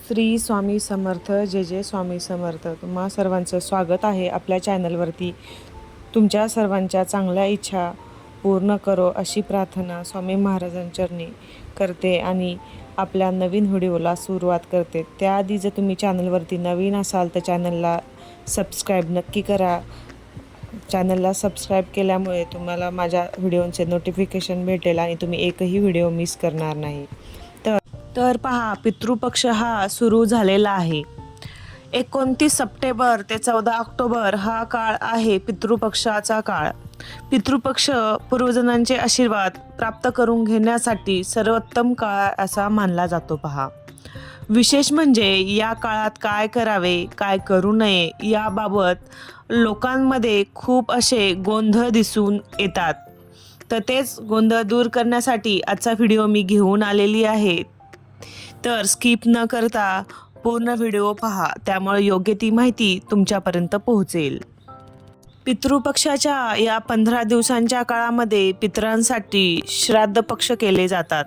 श्री स्वामी समर्थ. जय जय स्वामी समर्थ. तुम्हा सर्वांचं स्वागत आहे आपल्या चॅनलवरती. तुमच्या सर्वांच्या चांगल्या इच्छा पूर्ण करो अशी प्रार्थना स्वामी महाराजांचरणी करते आणि आपल्या नवीन व्हिडिओला सुरुवात करते. त्याआधी जर तुम्ही चॅनलवरती नवीन असाल तर चॅनलला सबस्क्राईब नक्की करा. चॅनलला सबस्क्राईब केल्यामुळे तुम्हाला माझ्या व्हिडिओचे नोटिफिकेशन भेटेल आणि तुम्ही एकही व्हिडिओ मिस करणार नाही. तर पहा, पितृपक्ष हा सुरू झालेला आहे. 29 सप्टेंबर ते 14 ऑक्टोबर हा काळ आहे पितृपक्षाचा काळ. पितृपक्ष पूर्वजनांचे आशीर्वाद प्राप्त करून घेण्यासाठी सर्वोत्तम काळ असा मानला जातो. पहा, विशेष म्हणजे या काळात काय करावे काय करू नये याबाबत लोकांमध्ये खूप असे गोंधळ दिसून येतात. तर तेच गोंधळ दूर करण्यासाठी आजचा व्हिडिओ मी घेऊन आलेली आहे. तर स्किप न करता पूर्ण व्हिडिओ पहा, त्यामुळे योग्य ती माहिती तुमच्यापर्यंत पोहोचेल. पितृपक्षाच्या या 15 दिवसांच्या काळामध्ये पितरांसाठी श्राद्ध पक्ष केले जातात.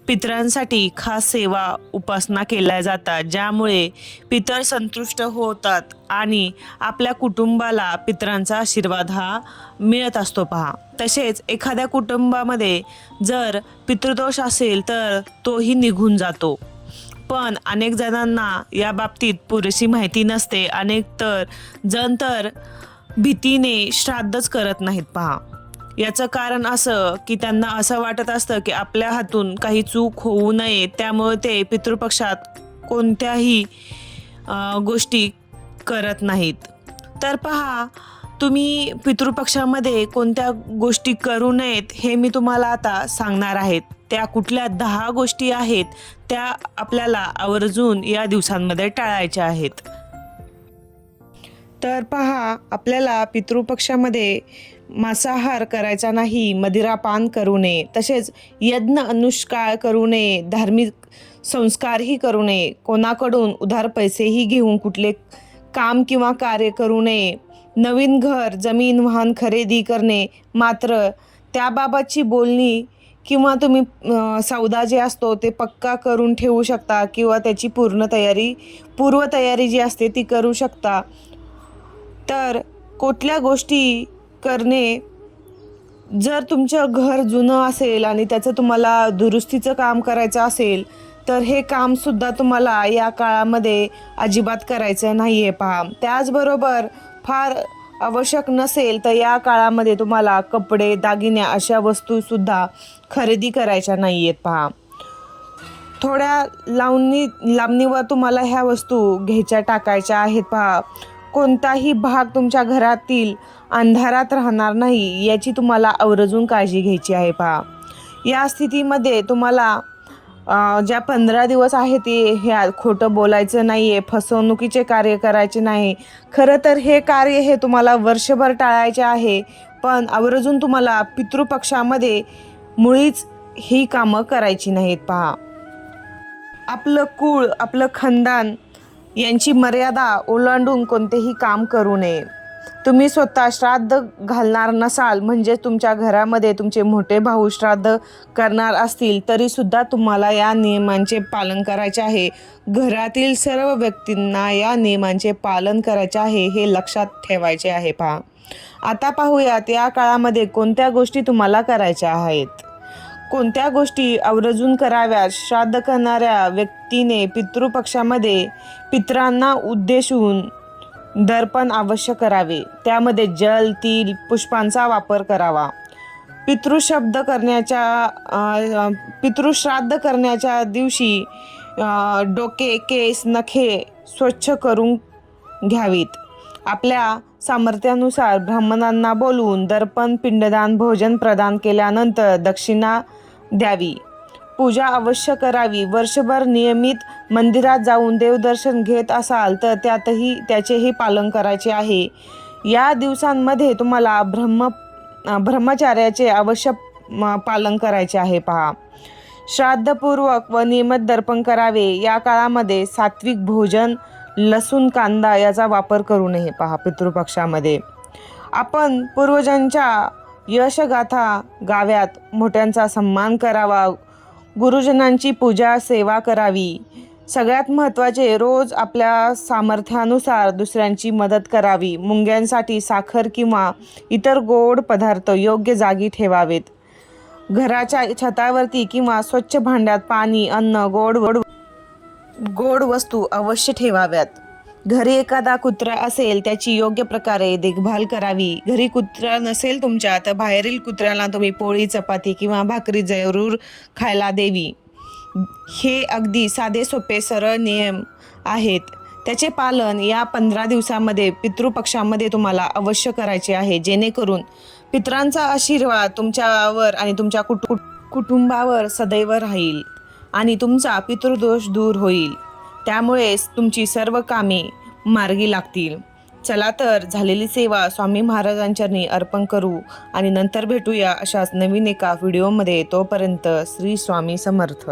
पितरांसाठी खास सेवा उपासना केल्या जातात, ज्यामुळे पितर संतुष्ट होतात आणि आपल्या कुटुंबाला पितरांचा आशीर्वाद हा मिळत असतो. पहा, तसेच एखाद्या कुटुंबामध्ये जर पितृदोष असेल तर तोही निघून जातो. पण अनेक जणांना या बाबतीत पुरेशी माहिती नसते. अनेक जण तर भीतीने श्राद्धच करत नाहीत. पहा, याचं कारण असं की त्यांना असं वाटत असतं की आपल्या हातून काही चूक होऊ नये, त्यामुळे ते पितृपक्षात कोणत्याही गोष्टी करत नाहीत. तर पहा, तुम्ही पितृपक्षामध्ये कोणत्या गोष्टी करू नयेत हे मी तुम्हाला आता सांगणार आहेत. त्या कुठल्या 10 गोष्टी आहेत त्या आपल्याला आवर्जून या दिवसांमध्ये टाळायच्या आहेत. तर पहा, आपल्याला पितृपक्षामध्ये मांसाहार करायचा नाही, मदिरापान करू नये, तसेच यज्ञ अनुष्कार करू नये, धार्मिक संस्कारही करू नये, कोणाकडून उधार पैसेही घेऊन कुठले काम किंवा कार्य करू नये, नवीन घर जमीन वाहन खरेदी करणे मात्र त्याबाबतची बोलणी किंवा तुम्ही सौदा जे असतो ते पक्का करून ठेवू शकता किंवा त्याची पूर्वतयारी जी असते ती करू शकता. तर कुठल्या गोष्टी करणे, जर तुमचं घर जुनं असेल आणि त्याचं तुम्हाला दुरुस्तीचं काम करायचं असेल तर हे कामसुद्धा तुम्हाला या काळामध्ये अजिबात करायचं नाही आहे. पहा, त्याचबरोबर फार आवश्यक नसेल तर या काळामध्ये तुम्हाला कपडे दागिने अशा वस्तूसुद्धा खरेदी करायच्या नाही आहेत. पहा, थोड्या लांबणीवर तुम्हाला ह्या वस्तू घ्यायच्या टाकायच्या आहेत. पहा, कोणताही भाग तुमच्या घरातील अंधारात राहणार नाही याची तुम्हाला आवर्जून काळजी घ्यायची आहे. पहा, या स्थितीमध्ये तुम्हाला ज्या 15 दिवस आहे ते ह्या खोटं बोलायचं नाही आहे, फसवणुकीचे कार्य करायचे नाही. खरं तर हे कार्य हे तुम्हाला वर्षभर टाळायचे आहे, पण आवर्जून तुम्हाला पितृपक्षामध्ये मुळीच ही कामं करायची नाहीत. पहा, आपलं कुळ आपलं खानदान यांची मर्यादा ओलांडून कोणतेही काम करू नये. तुम्ही स्वतः श्राद्ध घालणार नसाल, म्हणजे तुमच्या घरामध्ये तुमचे मोठे भाऊ श्राद्ध करणार असतील तरीसुद्धा तुम्हाला या नियमांचे पालन करायचे आहे. घरातील सर्व व्यक्तींना या नियमांचे पालन करायचे आहे, हे लक्षात ठेवायचे आहे. पहा, आता पाहूयात या काळामध्ये कोणत्या गोष्टी तुम्हाला करायच्या आहेत. कोणत्या गोष्टी आवर्जून कराव्यात. श्राद्ध करणाऱ्या व्यक्तीने पितृपक्षामध्ये पितरांना उद्देशून दर्पण अवश्य करावे. त्यामध्ये जल तीळ पुष्पांचा वापर करावा. पितृश्राद्ध करण्याच्या दिवशी डोके केस नखे स्वच्छ करून घ्यावीत. आपल्या सामर्थ्यानुसार ब्राह्मणांना बोलवून दर्पण पिंडदान भोजन प्रदान केल्यानंतर दक्षिणा द्यावी. पूजा अवश्य करावी. वर्षभर नियमित मंदिरात जाऊन देवदर्शन घेत असाल तर त्याचेही पालन करायचे आहे. या दिवसांमध्ये तुम्हाला ब्रह्मचार्याचे अवश्य पालन करायचे आहे. पहा, श्राद्धपूर्वक व नियमित दर्पण करावे. या काळामध्ये सात्विक भोजन, लसूण कांदा याचा वापर करू नये. पहा, पितृपक्षामध्ये आपण पूर्वजांच्या यशगाथा गाव्यात, मोठ्यांचा सन्मान करावा, गुरुजनांची पूजा सेवा करावी. सगळ्यात महत्त्वाचे, रोज आपल्या सामर्थ्यानुसार दुसऱ्यांची मदत करावी. मुंग्यांसाठी साखर किंवा इतर गोड पदार्थ योग्य जागी ठेवावेत. घराच्या छतावरती किंवा स्वच्छ भांड्यात पाणी, अन्न, गोड वस्तू अवश्य ठेवाव्यात. घरी एखादा कुत्रा असेल त्याची योग्य प्रकारे देखभाल करावी. घरी कुत्रा नसेल तुमच्या तर बाहेरील कुत्र्याला तुम्ही पोळी, चपाती किंवा भाकरी जरूर खायला द्यावी. हे अगदी साधे सोपे सरळ नियम आहेत. त्याचे पालन या 15 दिवसामध्ये पितृपक्षामध्ये तुम्हाला अवश्य करायचे आहे, जेणेकरून पितरांचा आशीर्वाद तुमच्यावर आणि तुमच्या कुटुंबावर सदैव राहील आणि तुमचा पितृदोष दूर होईल. त्यामुळेच तुमची सर्व कामे मार्गी लागतील. चला तर झालेली सेवा स्वामी महाराजांचरणी अर्पण करू आणि नंतर भेटूया अशाच नवीन एका व्हिडिओमध्ये. तोपर्यंत श्री स्वामी समर्थ.